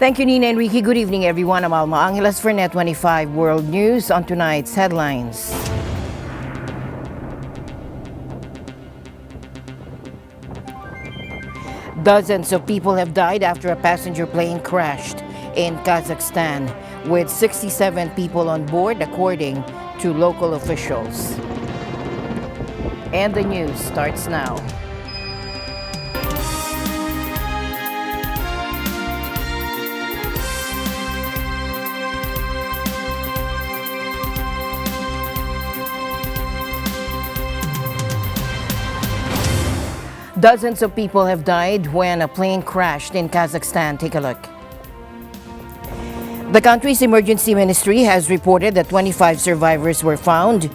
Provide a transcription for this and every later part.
Thank you, Nina and Ricky. Good evening, everyone. I'm Alma Angeles for NET25 World News on tonight's headlines. Dozens of people have died after a passenger plane crashed in Kazakhstan, with 67 people on board, according to local officials. And the news starts now. Dozens of people have died when a plane crashed in Kazakhstan. Take a look. The country's emergency ministry has reported that 25 survivors were found.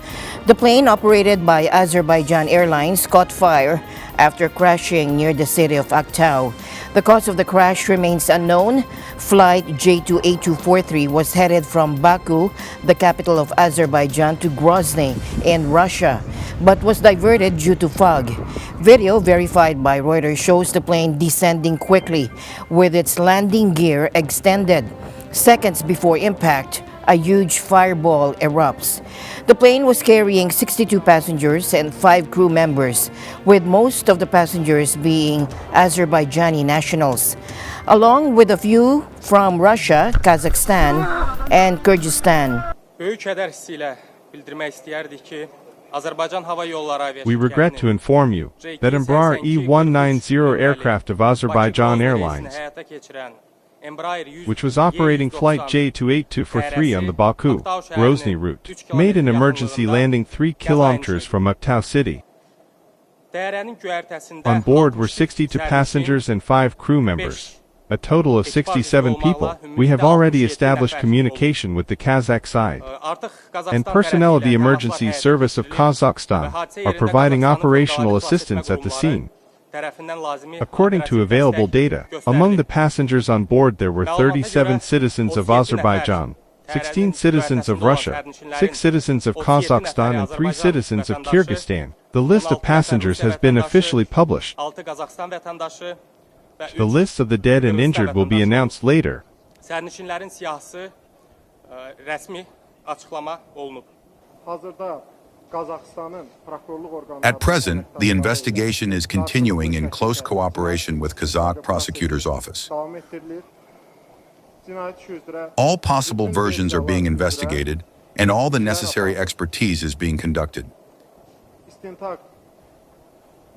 The plane, operated by Azerbaijan Airlines, caught fire after crashing near the city of Aktau. The cause of the crash remains unknown. Flight J28243 was headed from Baku, the capital of Azerbaijan, to Grozny in Russia, but was diverted due to fog. Video verified by Reuters shows the plane descending quickly with its landing gear extended. Seconds before impact, a huge fireball erupts. The plane was carrying 62 passengers and 5 crew members, with most of the passengers being Azerbaijani nationals, along with a few from Russia, Kazakhstan, and Kyrgyzstan. We regret to inform you that Embraer E190 aircraft of Azerbaijan Airlines, which was operating flight J28243 on the Baku-Grozny route, made an emergency landing 3 kilometers from Aktau city. On board were 62 passengers and 5 crew members, a total of 67 people. We have already established communication with the Kazakh side, and personnel of the Emergency Service of Kazakhstan are providing operational assistance at the scene. According to available data, among the passengers on board there were 37 citizens of Azerbaijan, 16 citizens of Russia, 6 citizens of Kazakhstan and 3 citizens of Kyrgyzstan. The list of passengers has been officially published. The lists of the dead and injured will be announced later. At present, the investigation is continuing in close cooperation with Kazakh prosecutor's office. All possible versions are being investigated, and all the necessary expertise is being conducted.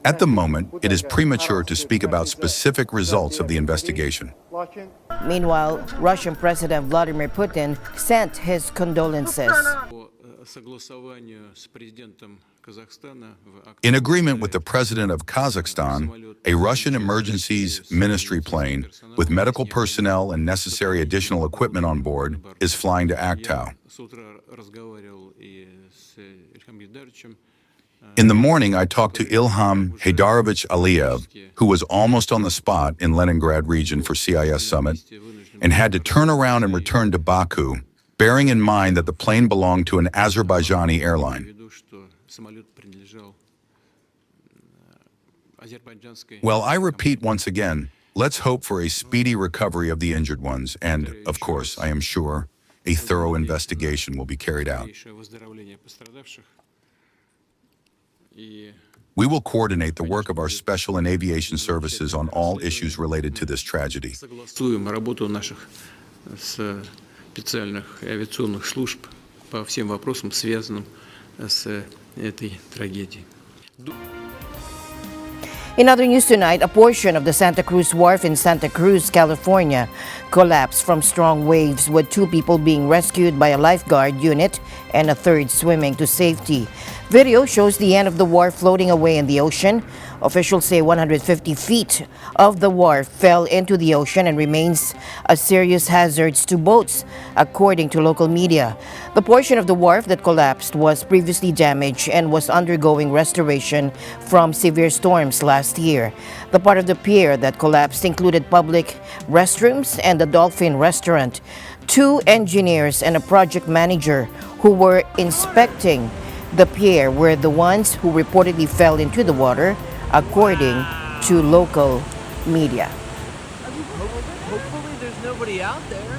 At the moment, it is premature to speak about specific results of the investigation. Meanwhile, Russian President Vladimir Putin sent his condolences. In agreement with the President of Kazakhstan, a Russian emergencies ministry plane with medical personnel and necessary additional equipment on board is flying to Aktau. In the morning, I talked to Ilham Haydarovich Aliyev, who was almost on the spot in Leningrad region for CIS summit and had to turn around and return to Baku, bearing in mind that the plane belonged to an Azerbaijani airline. Well, I repeat once again, let's hope for a speedy recovery of the injured ones, and, of course, I am sure, a thorough investigation will be carried out. We will coordinate the work of our special and aviation services on all issues related to this tragedy. Специальных авиационных служб по всем вопросам, связанным с этой трагедией. In other news tonight, a portion of the Santa Cruz Wharf in Santa Cruz, California, collapsed from strong waves, with 2 people being rescued by a lifeguard unit and a 3rd swimming to safety. Video shows the end of the wharf floating away in the ocean. Officials say 150 feet of the wharf fell into the ocean and remains a serious hazard to boats, according to local media. The portion of the wharf that collapsed was previously damaged and was undergoing restoration from severe storms last year. The part of the pier that collapsed included public restrooms and a dolphin restaurant. 2 engineers and a project manager who were inspecting the pier were the ones who reportedly fell into the water, according to local media. Hopefully there's nobody out there.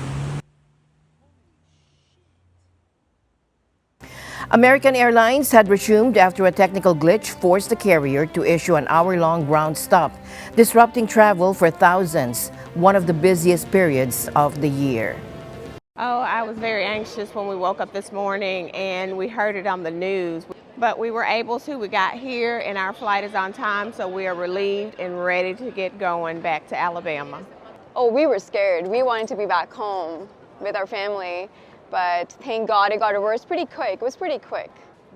American Airlines had resumed after a technical glitch forced the carrier to issue an hour-long ground stop, disrupting travel for thousands, one of the busiest periods of the year. Oh, I was very anxious when we woke up this morning and we heard it on the news. But we were able to. We got here and our flight is on time, so we are relieved and ready to get going back to Alabama. Oh, we were scared. We wanted to be back home with our family, but thank God it got over. It was pretty quick. It was pretty quick.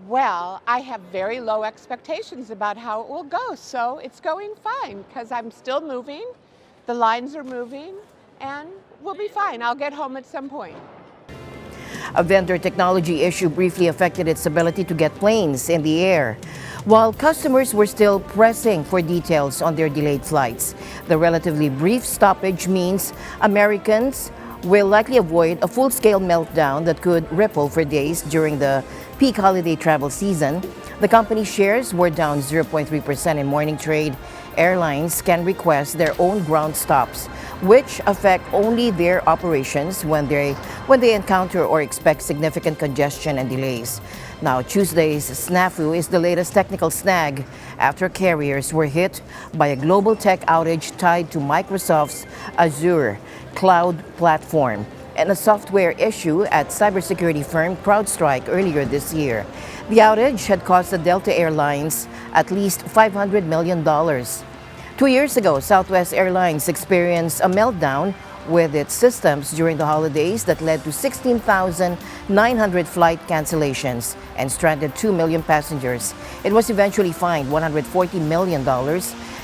Well, I have very low expectations about how it will go, so it's going fine because I'm still moving, the lines are moving, and we'll be fine. I'll get home at some point. A vendor technology issue briefly affected its ability to get planes in the air. While customers were still pressing for details on their delayed flights, the relatively brief stoppage means Americans will likely avoid a full-scale meltdown that could ripple for days during the peak holiday travel season. The company's shares were down 0.3% in morning trade. Airlines can request their own ground stops, which affect only their operations when they encounter or expect significant congestion and delays. Now, Tuesday's snafu is the latest technical snag after carriers were hit by a global tech outage tied to Microsoft's Azure cloud platform and a software issue at cybersecurity firm CrowdStrike earlier this year. The outage had cost the Delta Airlines at least $500 million. 2 years ago, Southwest Airlines experienced a meltdown with its systems during the holidays that led to 16,900 flight cancellations and stranded 2 million passengers. It was eventually fined $140 million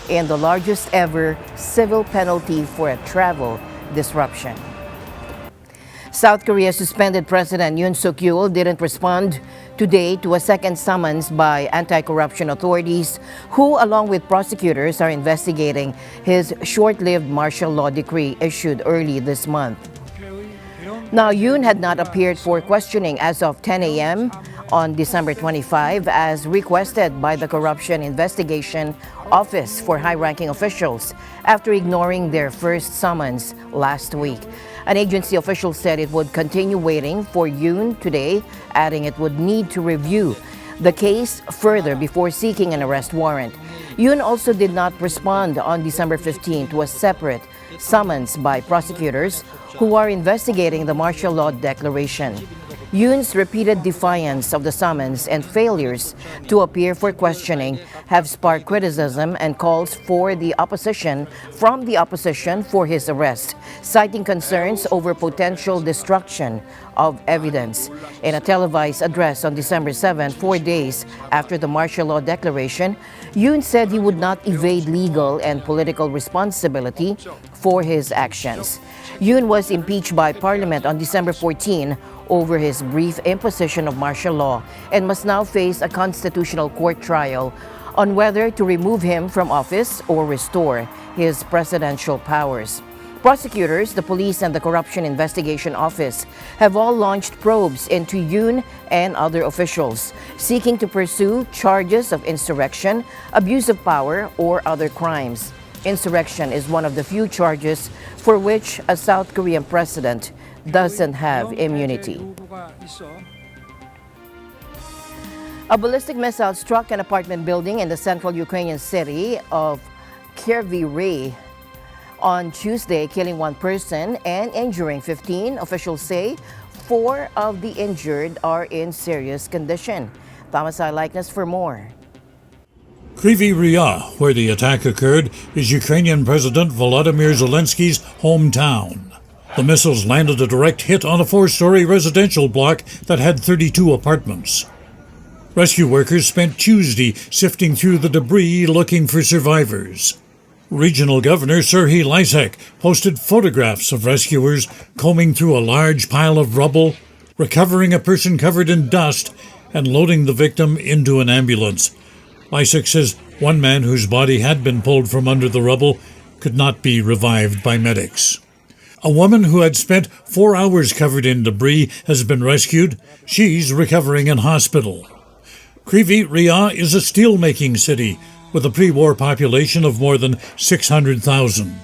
in the largest ever civil penalty for a travel disruption. South Korea's suspended President Yoon Suk-yeol didn't respond today to a second summons by anti-corruption authorities who, along with prosecutors, are investigating his short-lived martial law decree issued early this month. Now, Yoon had not appeared for questioning as of 10 a.m. on December 25, as requested by the Corruption Investigation Office for high-ranking officials after ignoring their first summons last week. An agency official said it would continue waiting for Yoon today, adding it would need to review the case further before seeking an arrest warrant. Yoon also did not respond on December 15 to a separate summons by prosecutors who are investigating the martial law declaration. Yoon's repeated defiance of the summons and failures to appear for questioning have sparked criticism and calls from the opposition for his arrest, citing concerns over potential destruction of evidence. In a televised address on December 7, 4 days after the martial law declaration, Yoon said he would not evade legal and political responsibility for his actions. Yoon was impeached by Parliament on December 14 over his brief imposition of martial law and must now face a constitutional court trial on whether to remove him from office or restore his presidential powers. Prosecutors, the police, and the Corruption Investigation Office have all launched probes into Yoon and other officials, seeking to pursue charges of insurrection, abuse of power, or other crimes. Insurrection is one of the few charges for which a South Korean president doesn't have immunity. A ballistic missile struck an apartment building in the central Ukrainian city of Kryvyi on Tuesday, killing one person and injuring 15. Officials say 4 of the injured are in serious condition. Thomas Eyelikeness for more. Kryvyi, where the attack occurred, is Ukrainian President Volodymyr Zelensky's hometown. The missiles landed a direct hit on a 4-story residential block that had 32 apartments. Rescue workers spent Tuesday sifting through the debris looking for survivors. Regional Governor Serhiy Lysak posted photographs of rescuers combing through a large pile of rubble, recovering a person covered in dust, and loading the victim into an ambulance. Lysak says one man whose body had been pulled from under the rubble could not be revived by medics. A woman who had spent 4 hours covered in debris has been rescued. She's recovering in hospital. Kryvyi is a steel-making city with a pre-war population of more than 600,000.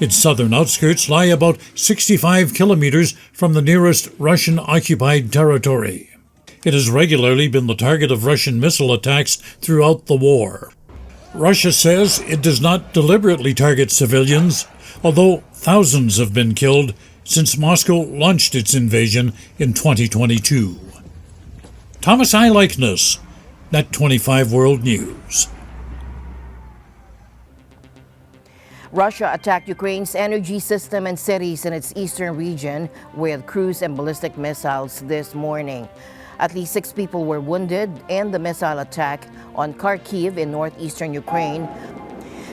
Its southern outskirts lie about 65 kilometers from the nearest Russian-occupied territory. It has regularly been the target of Russian missile attacks throughout the war. Russia says it does not deliberately target civilians, although thousands have been killed since Moscow launched its invasion in 2022. Thomas I. Likeness, NET25 World News. Russia attacked Ukraine's energy system and cities in its eastern region with cruise and ballistic missiles this morning. At least 6 people were wounded in the missile attack on Kharkiv in northeastern Ukraine.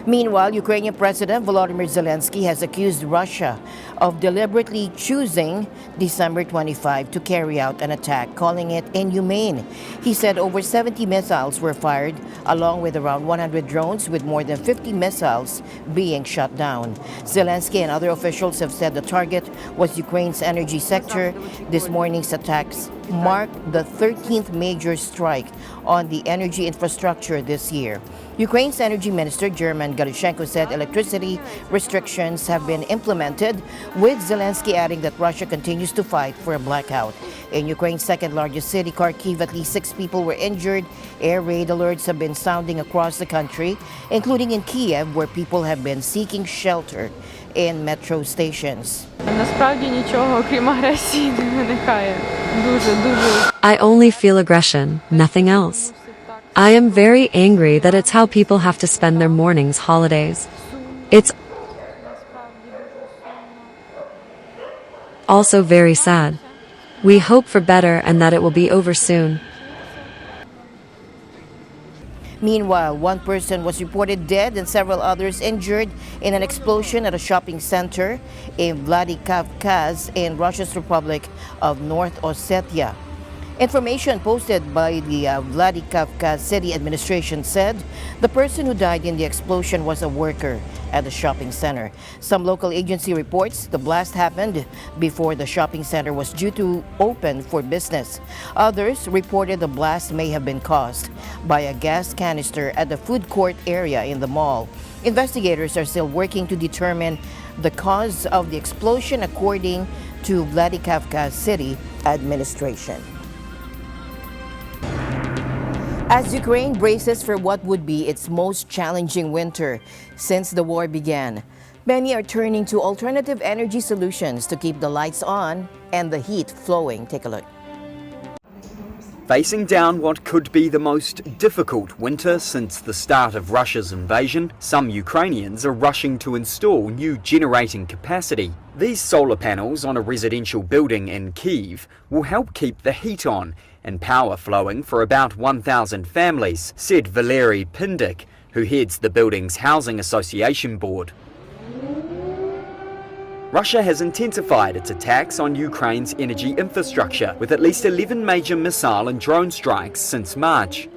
Meanwhile, Ukrainian President Volodymyr Zelensky has accused Russia of deliberately choosing December 25 to carry out an attack, calling it inhumane. He said over 70 missiles were fired, along with around 100 drones, with more than 50 missiles being shot down. Zelensky and other officials have said the target was Ukraine's energy sector. This morning's attacks marked the 13th major strike on the energy infrastructure this year. Ukraine's energy minister, German Galushenko, said electricity restrictions have been implemented, with Zelensky adding that Russia continues to fight for a blackout. In Ukraine's second-largest city, Kharkiv, at least 6 people were injured. Air raid alerts have been sounding across the country, including in Kiev, where people have been seeking shelter in metro stations. Насправді нічого, окрім агресії, не виникає. Дуже. I only feel aggression, nothing else. I am very angry that it's how people have to spend their mornings, holidays. It's also very sad. We hope for better and that it will be over soon. Meanwhile, 1 person was reported dead and several others injured in an explosion at a shopping center in Vladikavkaz in Russia's Republic of North Ossetia. Information posted by the Vladikavkaz city administration said the person who died in the explosion was a worker at the shopping center. Some local agency reports the blast happened before the shopping center was due to open for business. Others reported the blast may have been caused by a gas canister at the food court area in the mall. Investigators are still working to determine the cause of the explosion, according to Vladikavkaz city administration. As Ukraine braces for what would be its most challenging winter since the war began, many are turning to alternative energy solutions to keep the lights on and the heat flowing. Take a look. Facing down what could be the most difficult winter since the start of Russia's invasion, some Ukrainians are rushing to install new generating capacity. These solar panels on a residential building in Kyiv will help keep the heat on and power flowing for about 1,000 families, said Valery Pindik, who heads the building's Housing Association board. Russia has intensified its attacks on Ukraine's energy infrastructure, with at least 11 major missile and drone strikes since March.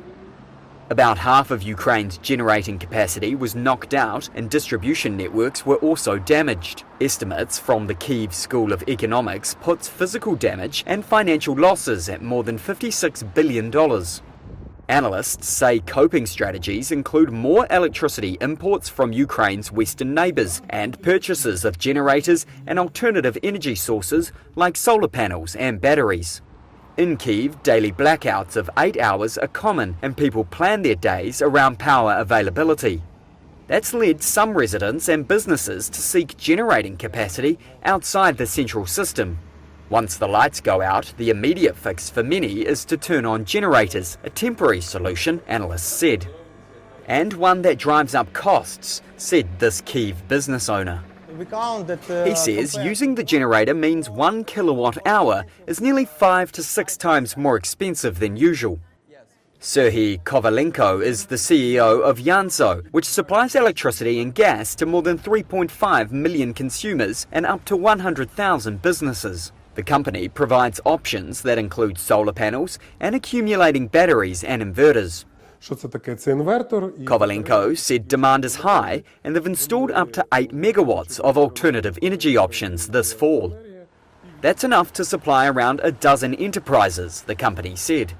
About half of Ukraine's generating capacity was knocked out and distribution networks were also damaged. Estimates from the Kyiv School of Economics puts physical damage and financial losses at more than $56 billion. Analysts say coping strategies include more electricity imports from Ukraine's western neighbours and purchases of generators and alternative energy sources like solar panels and batteries. In Kyiv, daily blackouts of 8 hours are common and people plan their days around power availability. That's led some residents and businesses to seek generating capacity outside the central system. Once the lights go out, the immediate fix for many is to turn on generators, a temporary solution, analysts said. And one that drives up costs, said this Kyiv business owner. He says using the generator means 1 kilowatt hour is nearly 5 to 6 times more expensive than usual. Serhiy Kovalenko is the CEO of Yanso, which supplies electricity and gas to more than 3.5 million consumers and up to 100,000 businesses. The company provides options that include solar panels and accumulating batteries and inverters. Kovalenko said demand is high and they've installed up to 8 megawatts of alternative energy options this fall. That's enough to supply around a dozen enterprises, the company said.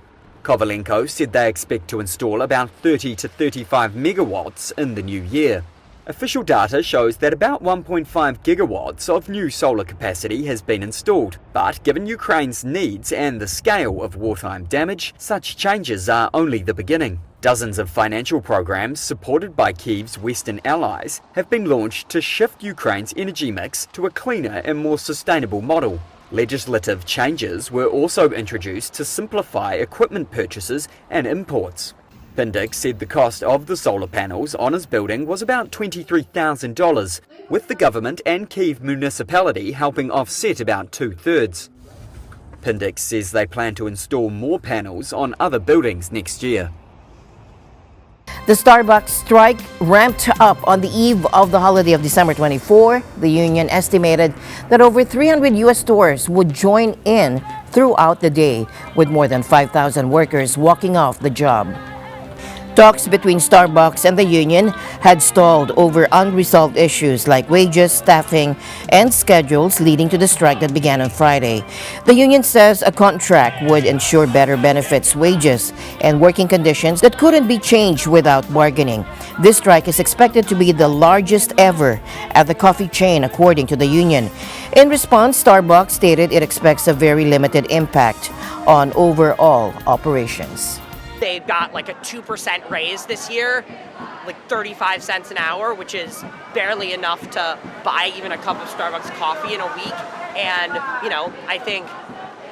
Kovalenko said they expect to install about 30 to 35 megawatts in the new year. Official data shows that about 1.5 gigawatts of new solar capacity has been installed, but given Ukraine's needs and the scale of wartime damage, such changes are only the beginning. Dozens of financial programs supported by Kyiv's Western allies have been launched to shift Ukraine's energy mix to a cleaner and more sustainable model. Legislative changes were also introduced to simplify equipment purchases and imports. Pindyk said the cost of the solar panels on his building was about $23,000, with the government and Kyiv municipality helping offset about 2/3. Pindyk says they plan to install more panels on other buildings next year. The Starbucks strike ramped up on the eve of the holiday of December 24. The union estimated that over 300 U.S. stores would join in throughout the day, with more than 5,000 workers walking off the job. Talks between Starbucks and the union had stalled over unresolved issues like wages, staffing, and schedules, leading to the strike that began on Friday. The union says a contract would ensure better benefits, wages, and working conditions that couldn't be changed without bargaining. This strike is expected to be the largest ever at the coffee chain, according to the union. In response, Starbucks stated it expects a very limited impact on overall operations. They got like a 2% raise this year, like 35 cents an hour, which is barely enough to buy even a cup of Starbucks coffee in a week. And, you know, I think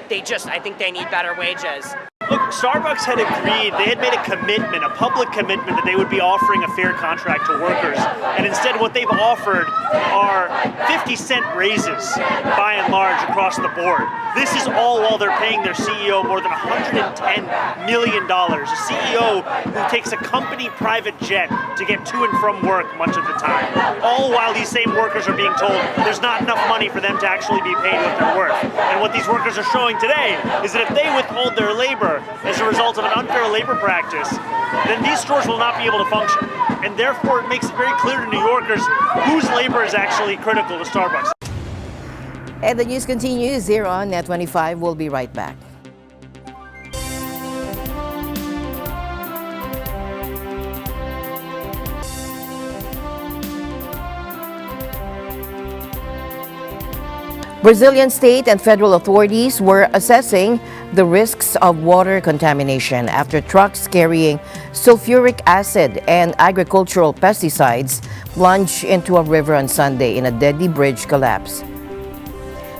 they need better wages. Look, Starbucks had agreed, they had made a commitment, a public commitment, that they would be offering a fair contract to workers. And instead what they've offered are 50-cent raises, by and large, across the board. This is all while they're paying their CEO more than $110 million. A CEO who takes a company private jet to get to and from work much of the time. All while these same workers are being told there's not enough money for them to actually be paid what they're worth. And what these workers are showing today is that if they withhold their labor as a result of an unfair labor practice, then these stores will not be able to function. And therefore it makes it very clear to New Yorkers whose labor is actually critical to Starbucks. And the news continues here on NET25. We'll be right back. Brazilian state and federal authorities were assessing the risks of water contamination after trucks carrying sulfuric acid and agricultural pesticides plunged into a river on Sunday in a deadly bridge collapse.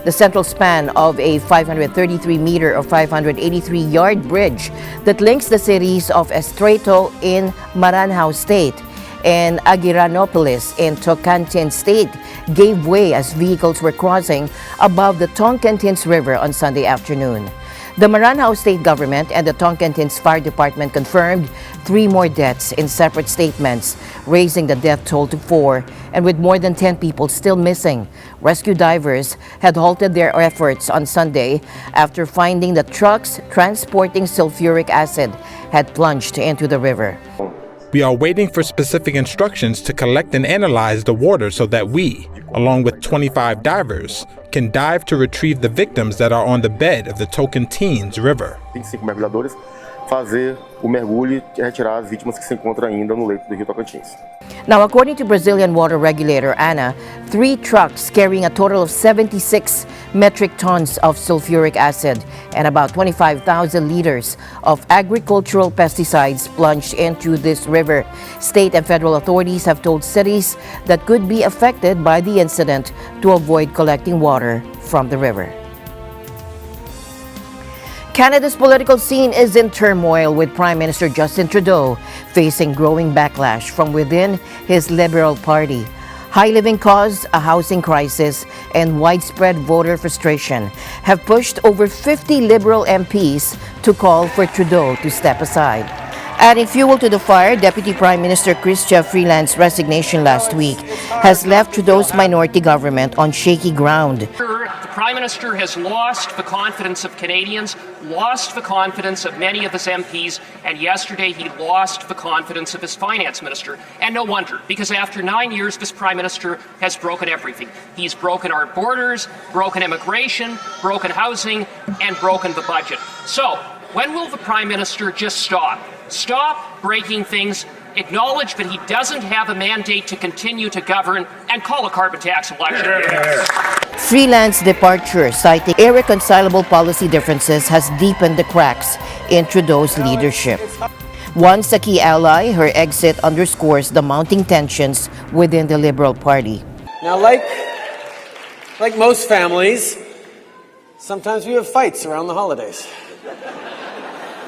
The central span of a 533-meter or 583-yard bridge that links the cities of Estreito in Maranhão State and Aguiranopolis in Tocantins State gave way as vehicles were crossing above the Tocantins River on Sunday afternoon. The Maranhão State government and the Tocantins Fire Department confirmed 3 more deaths in separate statements, raising the death toll to 4, and with more than 10 people still missing. Rescue divers had halted their efforts on Sunday after finding that trucks transporting sulfuric acid had plunged into the river. We are waiting for specific instructions to collect and analyze the water so that we, along with 25 divers, can dive to retrieve the victims that are on the bed of the Tocantins River. 25 mergulhadores fazer o mergulho e retirar as vítimas que se encontram ainda no leito do Rio Tocantins. Now, according to Brazilian water regulator ANA, 3 trucks carrying a total of 76 metric tons of sulfuric acid and about 25,000 liters of agricultural pesticides plunged into this river. State and federal authorities have told cities that could be affected by the incident to avoid collecting water from the river. Canada's political scene is in turmoil, with Prime Minister Justin Trudeau facing growing backlash from within his Liberal Party. High living costs, a housing crisis, and widespread voter frustration have pushed over 50 Liberal MPs to call for Trudeau to step aside. Adding fuel to the fire, Deputy Prime Minister Chrystia Freeland's resignation last week has left Trudeau's minority government on shaky ground. The Prime Minister has lost the confidence of Canadians, lost the confidence of many of his MPs, and yesterday he lost the confidence of his Finance Minister. And no wonder, because after 9 years, this Prime Minister has broken everything. He's broken our borders, broken immigration, broken housing, and broken the budget. So, when will the Prime Minister just stop? Stop breaking things acknowledge that he doesn't have a mandate to continue to govern, and call a carbon tax election. Freeland's departure, citing irreconcilable policy differences, has deepened the cracks in Trudeau's leadership. Once a key ally, her exit underscores the mounting tensions within the Liberal Party. Now, like most families, sometimes we have fights around the holidays.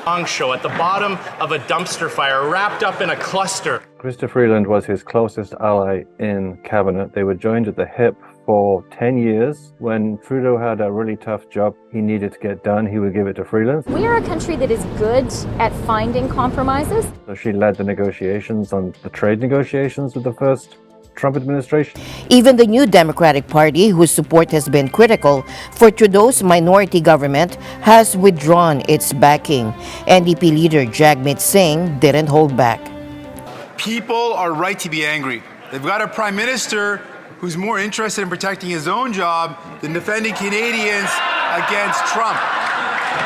Long show at the bottom of a dumpster fire, wrapped up in a cluster. Chrysler Freeland was his closest ally in cabinet. They were joined at the hip for 10 years. When Trudeau had a really tough job he needed to get done, he would give it to Freeland. We are a country that is good at finding compromises. So she led the negotiations on the trade negotiations with the first Trump administration. Even the new Democratic Party, whose support has been critical for Trudeau's minority government, has withdrawn its backing. NDP leader Jagmeet Singh didn't hold back. People are right to be angry. They've got a prime minister who's more interested in protecting his own job than defending Canadians against Trump.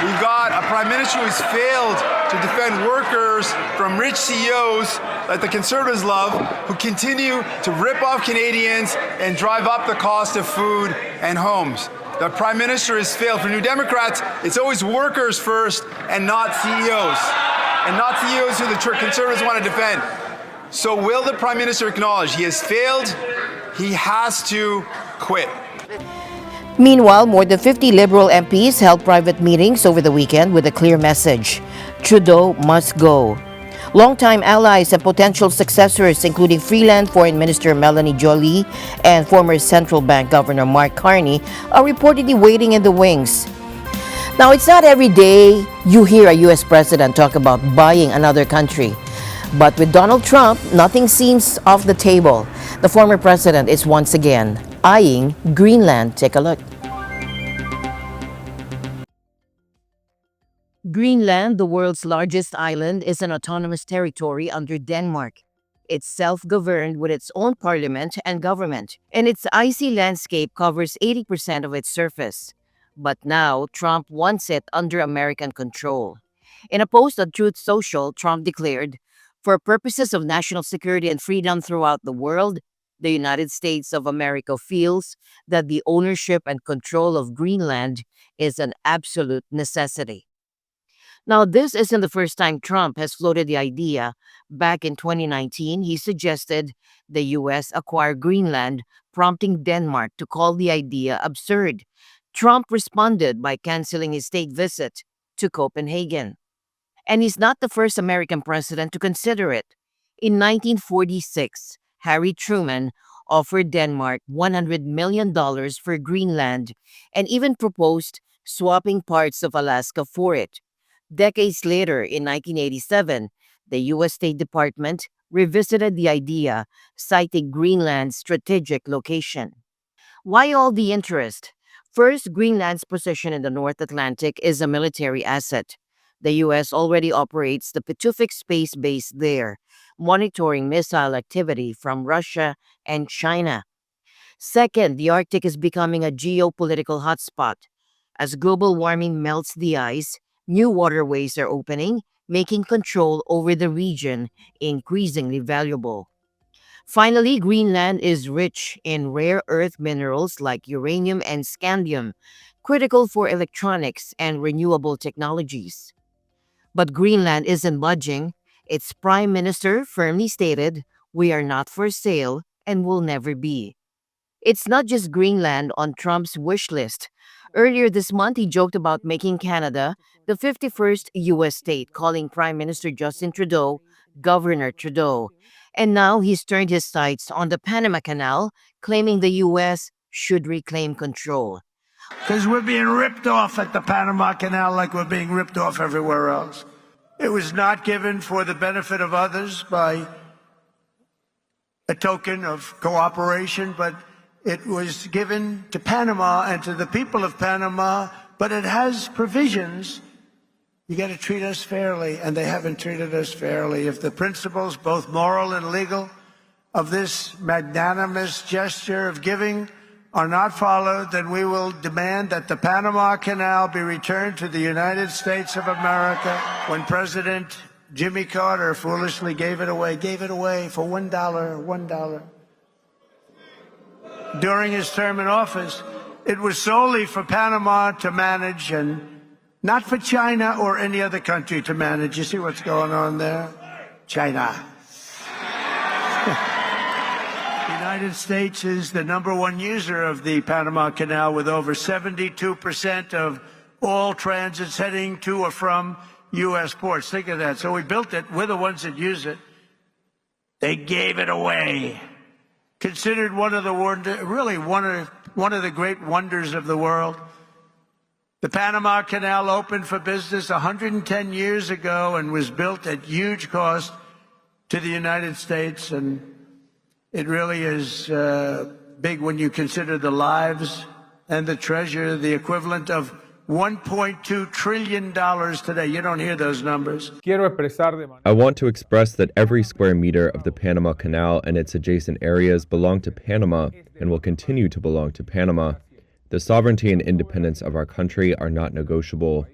We've got a prime minister who's failed to defend workers from rich CEOs that the Conservatives love, who continue to rip off Canadians and drive up the cost of food and homes. The prime minister has failed. For New Democrats, it's always workers first and not CEOs. And not CEOs who the Conservatives want to defend. So will the prime minister acknowledge he has failed? He has to quit. Meanwhile, more than 50 Liberal MPs held private meetings over the weekend with a clear message: Trudeau must go. Longtime allies and potential successors, including Freeland Foreign Minister Melanie Joly and former Central Bank Governor Mark Carney, are reportedly waiting in the wings. Now, it's not every day you hear a U.S. president talk about buying another country. But with Donald Trump, nothing seems off the table. The former president is once again eyeing Greenland. Take a look. Greenland, the world's largest island, is an autonomous territory under Denmark. It's self-governed with its own parliament and government, and its icy landscape covers 80% of its surface. But now, Trump wants it under American control. In a post on Truth Social, Trump declared, "For purposes of national security and freedom throughout the world, the United States of America feels that the ownership and control of Greenland is an absolute necessity." Now, this isn't the first time Trump has floated the idea. Back in 2019, he suggested the U.S. acquire Greenland, prompting Denmark to call the idea absurd. Trump responded by canceling his state visit to Copenhagen. And he's not the first American president to consider it. In 1946, Harry Truman offered Denmark $100 million for Greenland and even proposed swapping parts of Alaska for it. Decades later, in 1987, the U.S. State Department revisited the idea, citing Greenland's strategic location. Why all the interest? First, Greenland's position in the North Atlantic is a military asset. The U.S. already operates the Pituffik space base there, monitoring missile activity from Russia and China. Second, the Arctic is becoming a geopolitical hotspot. As global warming melts the ice, new waterways are opening, making control over the region increasingly valuable. Finally, Greenland is rich in rare earth minerals like uranium and scandium, critical for electronics and renewable technologies. But Greenland isn't budging. Its prime minister firmly stated, "We are not for sale and will never be." It's not just Greenland on Trump's wish list. Earlier this month, he joked about making Canada the 51st U.S. state, calling Prime Minister Justin Trudeau Governor Trudeau. And now he's turned his sights on the Panama Canal, claiming the U.S. should reclaim control. Because we're being ripped off at the Panama Canal like we're being ripped off everywhere else. It was not given for the benefit of others by a token of cooperation, but it was given to Panama and to the people of Panama, but it has provisions. You got to treat us fairly, and they haven't treated us fairly. If the principles, both moral and legal, of this magnanimous gesture of giving are not followed, then we will demand that the Panama Canal be returned to the United States of America. When President Jimmy Carter foolishly gave it away for $1. During his term in office, it was solely for Panama to manage and not for China or any other country to manage. You see what's going on there? China. The United States is the #1 user of the Panama Canal, with over 72% of all transits heading to or from U.S. ports. Think of that. So we built it. We're the ones that use it. They gave it away. Considered one of the one of the great wonders of the world. The Panama Canal opened for business 110 years ago and was built at huge cost to the United States, and it really is big when you consider the lives and the treasure, the equivalent of $1.2 trillion today. You don't hear those numbers. I want to express that every square meter of the Panama Canal and its adjacent areas belong to Panama and will continue to belong to Panama. The sovereignty and independence of our country are not negotiable.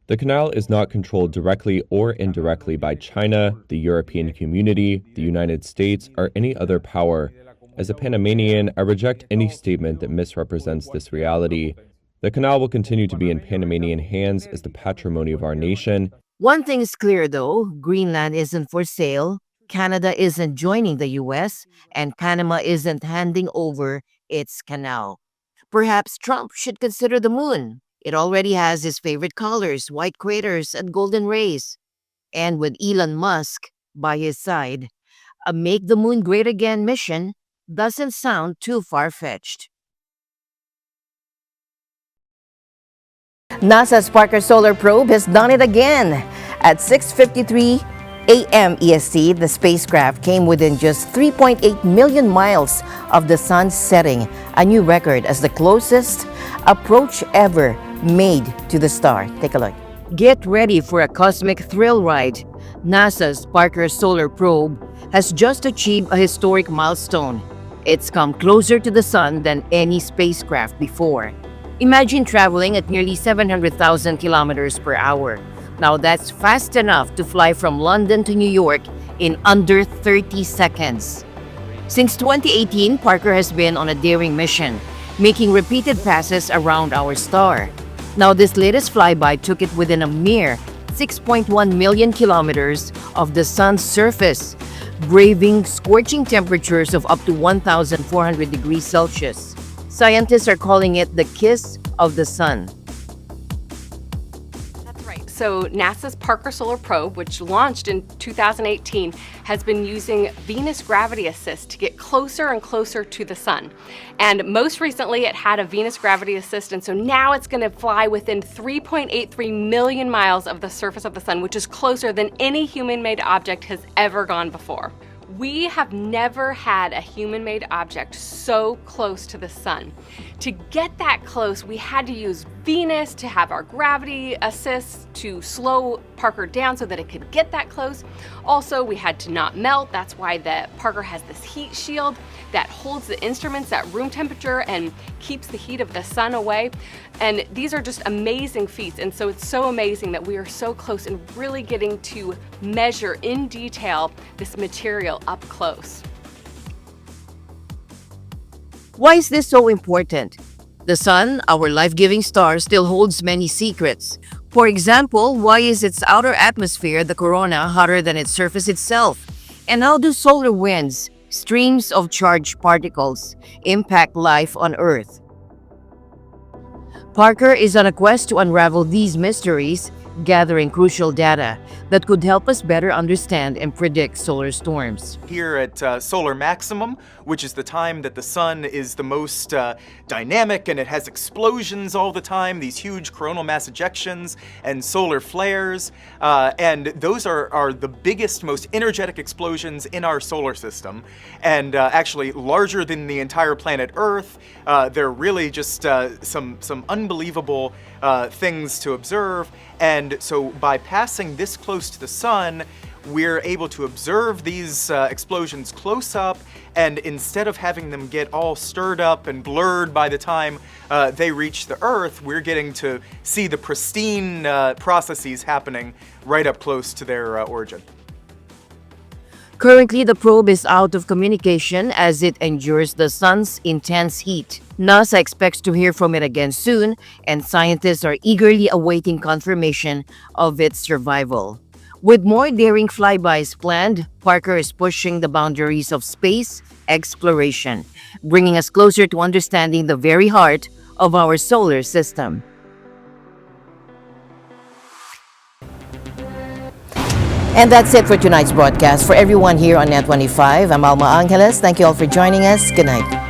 The canal is not controlled directly or indirectly by China, the European Community, the United States, or any other power. As a Panamanian, I reject any statement that misrepresents this reality. The canal will continue to be in Panamanian hands as the patrimony of our nation. One thing is clear, though: Greenland isn't for sale, Canada isn't joining the U.S., and Panama isn't handing over its canal. Perhaps Trump should consider the moon. It already has his favorite colors, white craters and golden rays. And with Elon Musk by his side, a Make the Moon Great Again mission doesn't sound too far-fetched. NASA's Parker Solar Probe has done it again. At 6:53 a.m. EST, the spacecraft came within just 3.8 million miles of the sun's setting, a new record as the closest approach ever made to the star. Take a look. Get ready for a cosmic thrill ride. NASA's Parker Solar Probe has just achieved a historic milestone. It's come closer to the sun than any spacecraft before. Imagine traveling at nearly 700,000 kilometers per hour. Now that's fast enough to fly from London to New York in under 30 seconds. Since 2018, Parker has been on a daring mission, making repeated passes around our star. Now this latest flyby took it within a mere 6.1 million kilometers of the sun's surface, braving scorching temperatures of up to 1,400 degrees Celsius. Scientists are calling it the kiss of the sun. So NASA's Parker Solar Probe, which launched in 2018, has been using Venus gravity assist to get closer and closer to the sun. And most recently it had a Venus gravity assist, and so now it's going to fly within 3.83 million miles of the surface of the sun, which is closer than any human-made object has ever gone before. We have never had a human-made object so close to the sun. To get that close, we had to use Venus to have our gravity assist to slow Parker down so that it could get that close. Also, we had to not melt. That's why the Parker has this heat shield that holds the instruments at room temperature and keeps the heat of the sun away. And these are just amazing feats. And so it's so amazing that we are so close and really getting to measure in detail this material up close. Why is this so important? The sun, our life-giving star, still holds many secrets. For example, why is its outer atmosphere, the corona, hotter than its surface itself? And how do solar winds, streams of charged particles, impact life on Earth? Parker is on a quest to unravel these mysteries, gathering crucial data that could help us better understand and predict solar storms. Here at solar maximum, which is the time that the sun is the most dynamic and it has explosions all the time, these huge coronal mass ejections and solar flares, and those are the biggest, most energetic explosions in our solar system, and actually larger than the entire planet Earth. They're really just some unbelievable things to observe. And so by passing this close to the sun, we're able to observe these explosions close up, and instead of having them get all stirred up and blurred by the time they reach the Earth, we're getting to see the pristine processes happening right up close to their origin. Currently, the probe is out of communication as it endures the sun's intense heat. NASA expects to hear from it again soon, and scientists are eagerly awaiting confirmation of its survival. With more daring flybys planned, Parker is pushing the boundaries of space exploration, bringing us closer to understanding the very heart of our solar system. And that's it for tonight's broadcast. For everyone here on NET25, I'm Alma Angeles. Thank you all for joining us. Good night.